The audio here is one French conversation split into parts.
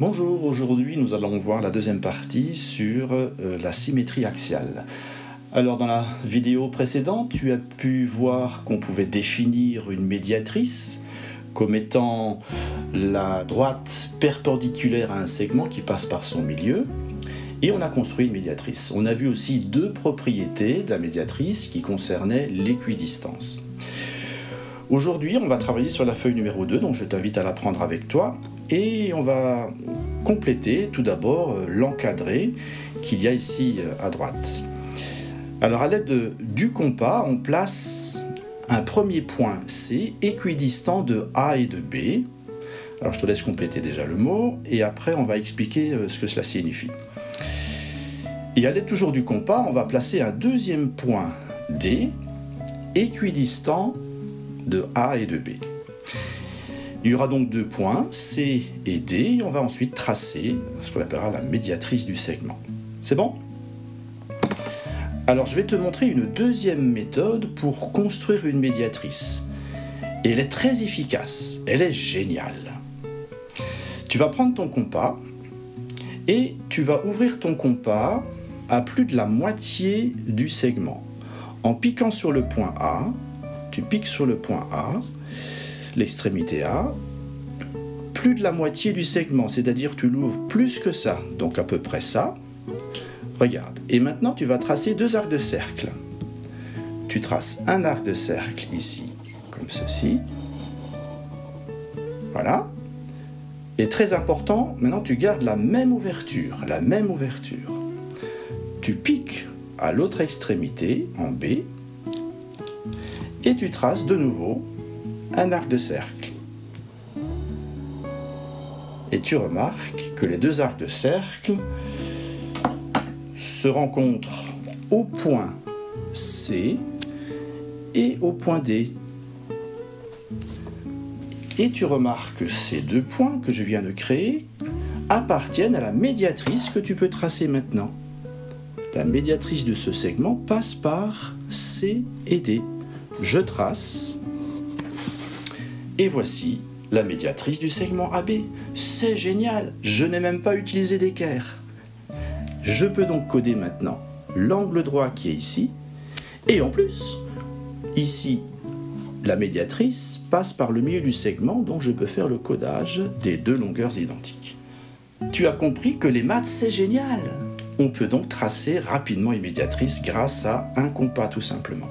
Bonjour, aujourd'hui nous allons voir la deuxième partie sur la symétrie axiale. Alors dans la vidéo précédente, tu as pu voir qu'on pouvait définir une médiatrice comme étant la droite perpendiculaire à un segment qui passe par son milieu, et on a construit une médiatrice. On a vu aussi deux propriétés de la médiatrice qui concernaient l'équidistance. Aujourd'hui, on va travailler sur la feuille numéro 2, donc je t'invite à la prendre avec toi, et on va compléter tout d'abord l'encadré qu'il y a ici à droite. Alors à l'aide du compas, on place un premier point C équidistant de A et de B. Alors je te laisse compléter déjà le mot, et après on va expliquer ce que cela signifie. Et à l'aide toujours du compas, on va placer un deuxième point D équidistant de A et de B. Il y aura donc deux points, C et D, et on va ensuite tracer ce qu'on appellera la médiatrice du segment. C'est bon? Alors je vais te montrer une deuxième méthode pour construire une médiatrice. Et elle est très efficace, elle est géniale. Tu vas prendre ton compas et tu vas ouvrir ton compas à plus de la moitié du segment. En piquant sur le point A, tu piques sur le point A, l'extrémité A, plus de la moitié du segment, c'est-à-dire tu l'ouvres plus que ça, donc à peu près ça. Regarde, et maintenant tu vas tracer deux arcs de cercle. Tu traces un arc de cercle ici, comme ceci. Voilà. Et très important, maintenant tu gardes la même ouverture, Tu piques à l'autre extrémité, en B, et tu traces de nouveau un arc de cercle. Et tu remarques que les deux arcs de cercle se rencontrent au point C et au point D. Et tu remarques que ces deux points que je viens de créer appartiennent à la médiatrice que tu peux tracer maintenant. La médiatrice de ce segment passe par C et D. Je trace, et voici la médiatrice du segment AB. C'est génial, je n'ai même pas utilisé d'équerre. Je peux donc coder maintenant l'angle droit qui est ici, et en plus, ici, la médiatrice passe par le milieu du segment, donc je peux faire le codage des deux longueurs identiques. Tu as compris que les maths, c'est génial. On peut donc tracer rapidement une médiatrice grâce à un compas tout simplement.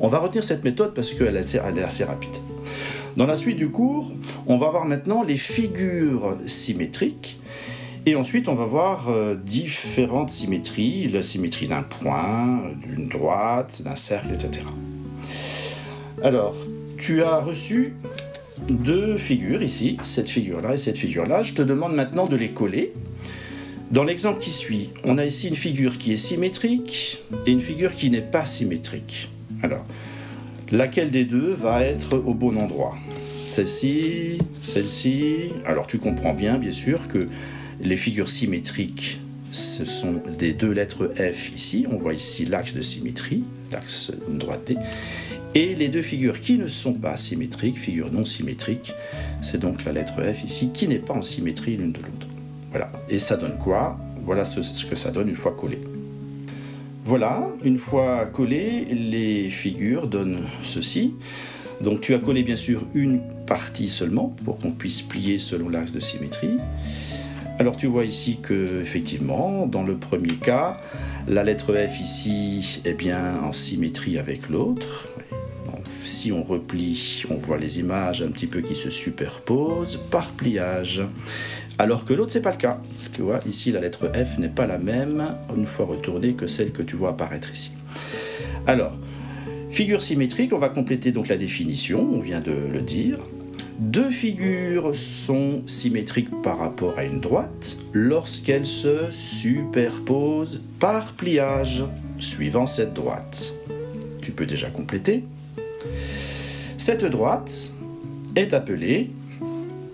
On va retenir cette méthode parce qu'elle est assez rapide. Dans la suite du cours, on va voir maintenant les figures symétriques. Et ensuite, on va voir différentes symétries, la symétrie d'un point, d'une droite, d'un cercle, etc. Alors, tu as reçu deux figures ici, cette figure-là et cette figure-là. Je te demande maintenant de les coller. Dans l'exemple qui suit, on a ici une figure qui est symétrique et une figure qui n'est pas symétrique. Alors, laquelle des deux va être au bon endroit? Celle-ci, celle-ci. Alors, tu comprends bien sûr, que les figures symétriques, ce sont des deux lettres F ici. On voit ici l'axe de symétrie, l'axe droite D. Et les deux figures qui ne sont pas symétriques, figures non symétriques, c'est donc la lettre F ici qui n'est pas en symétrie l'une de l'autre. Voilà. Et ça donne quoi? Voilà ce que ça donne une fois collé. Voilà, une fois collé, les figures donnent ceci. Donc tu as collé bien sûr une partie seulement pour qu'on puisse plier selon l'axe de symétrie. Alors tu vois ici que effectivement, dans le premier cas, la lettre F ici est bien en symétrie avec l'autre. Si on replie, on voit les images un petit peu qui se superposent par pliage. Alors que l'autre, c'est pas le cas. Tu vois, ici, la lettre F n'est pas la même, une fois retournée, que celle que tu vois apparaître ici. Alors, figure symétrique, on va compléter donc la définition, on vient de le dire. Deux figures sont symétriques par rapport à une droite lorsqu'elles se superposent par pliage, suivant cette droite. Tu peux déjà compléter. Cette droite est appelée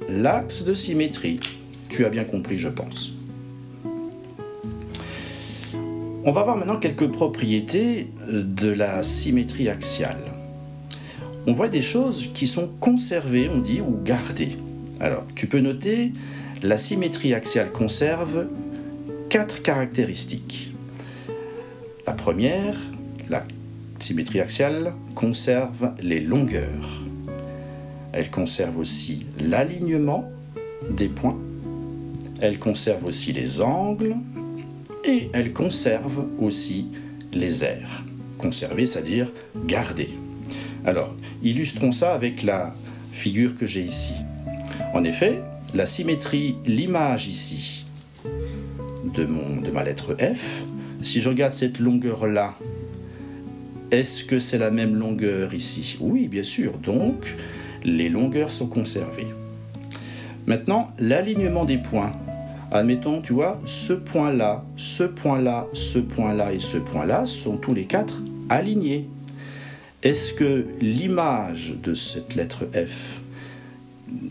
l'axe de symétrie. Tu as bien compris, je pense. On va voir maintenant quelques propriétés de la symétrie axiale. On voit des choses qui sont conservées, on dit, ou gardées. Alors, tu peux noter la symétrie axiale conserve 4 caractéristiques. La première, la symétrie axiale conserve les longueurs. Elle conserve aussi l'alignement des points. Elle conserve aussi les angles. Et elle conserve aussi les aires. Conserver, c'est-à-dire garder. Alors, illustrons ça avec la figure que j'ai ici. En effet, la symétrie, l'image ici de ma lettre F, si je regarde cette longueur-là, est-ce que c'est la même longueur ici? Oui, bien sûr. Donc, les longueurs sont conservées. Maintenant, l'alignement des points. Admettons, tu vois, ce point-là, ce point-là, ce point-là et ce point-là sont tous les 4 alignés. Est-ce que l'image de cette lettre F,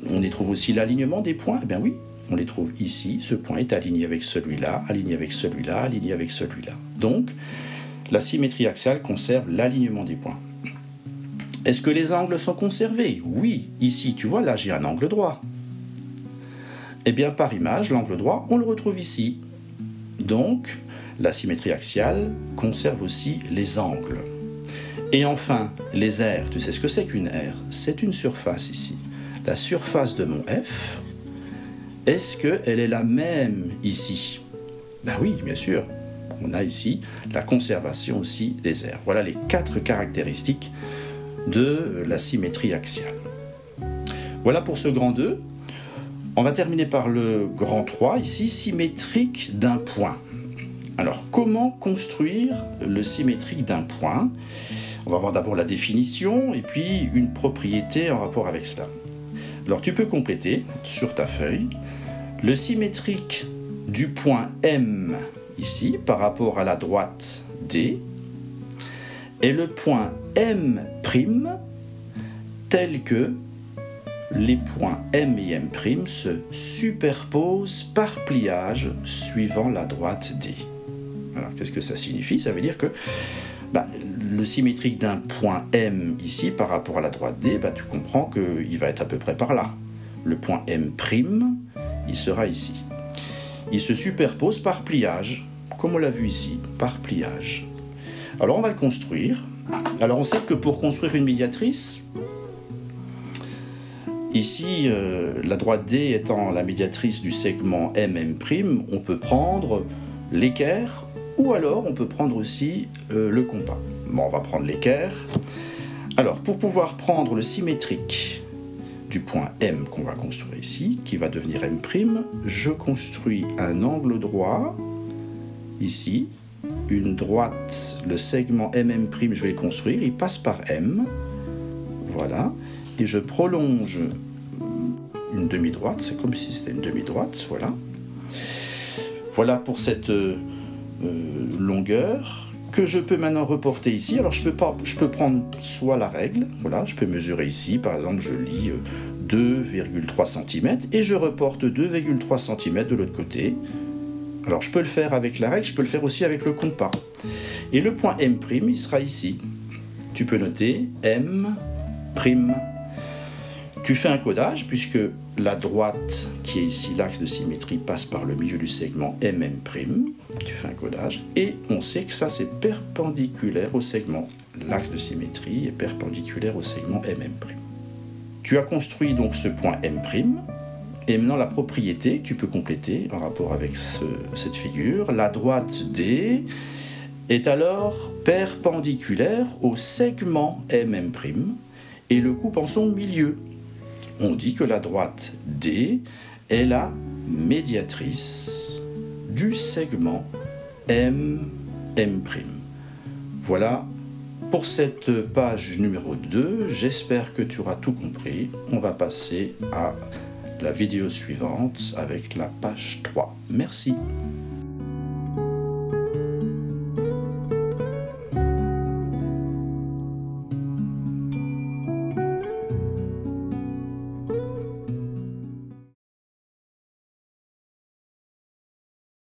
on y trouve aussi l'alignement des points? Eh bien oui, on les trouve ici. Ce point est aligné avec celui-là, aligné avec celui-là, aligné avec celui-là. Donc, la symétrie axiale conserve l'alignement des points. Est-ce que les angles sont conservés? Oui, ici, tu vois, là, j'ai un angle droit. Eh bien, par image, l'angle droit, on le retrouve ici. Donc, la symétrie axiale conserve aussi les angles. Et enfin, les aires. Tu sais ce que c'est qu'une aire? C'est une surface ici. La surface de mon F, est-ce qu'elle est la même ici? Ben oui, bien sûr. On a ici la conservation aussi des aires. Voilà les 4 caractéristiques de la symétrie axiale. Voilà pour ce grand 2. On va terminer par le grand 3, ici, symétrique d'un point. Alors, comment construire le symétrique d'un point? On va voir d'abord la définition et puis une propriété en rapport avec cela. Alors, tu peux compléter sur ta feuille le symétrique du point M, ici, par rapport à la droite D, et le point M' tel que les points M et M' se superposent par pliage suivant la droite D. Alors, qu'est-ce que ça signifie? Ça veut dire que le symétrique d'un point M ici par rapport à la droite D, tu comprends qu'il va être à peu près par là. Le point M', il sera ici. Il se superpose par pliage, comme on l'a vu ici, par pliage. Alors, on va le construire. Alors, on sait que pour construire une médiatrice, ici, la droite D étant la médiatrice du segment M', on peut prendre l'équerre ou alors on peut prendre aussi le compas. Bon, on va prendre l'équerre. Alors, pour pouvoir prendre le symétrique du point M qu'on va construire ici, qui va devenir M', je construis un angle droit, ici, une droite, le segment M', je vais le construire, il passe par M, voilà, et je prolonge une demi-droite, c'est comme si c'était une demi-droite, voilà. Voilà pour cette longueur que je peux maintenant reporter ici. Alors je peux prendre soit la règle, voilà, je peux mesurer ici, par exemple je lis 2,3 cm et je reporte 2,3 cm de l'autre côté. Alors je peux le faire avec la règle, je peux le faire aussi avec le compas. Et le point M', il sera ici. Tu peux noter M'. Tu fais un codage puisque la droite qui est ici, l'axe de symétrie, passe par le milieu du segment M'. Tu fais un codage et on sait que ça c'est perpendiculaire au segment. L'axe de symétrie est perpendiculaire au segment M'. Tu as construit donc ce point M'. Et maintenant la propriété que tu peux compléter en rapport avec cette figure. La droite D est alors perpendiculaire au segment M'. Et le coupe en son milieu. On dit que la droite D est la médiatrice du segment M'. Voilà pour cette page numéro 2. J'espère que tu auras tout compris. On va passer à la vidéo suivante avec la page 3. Merci.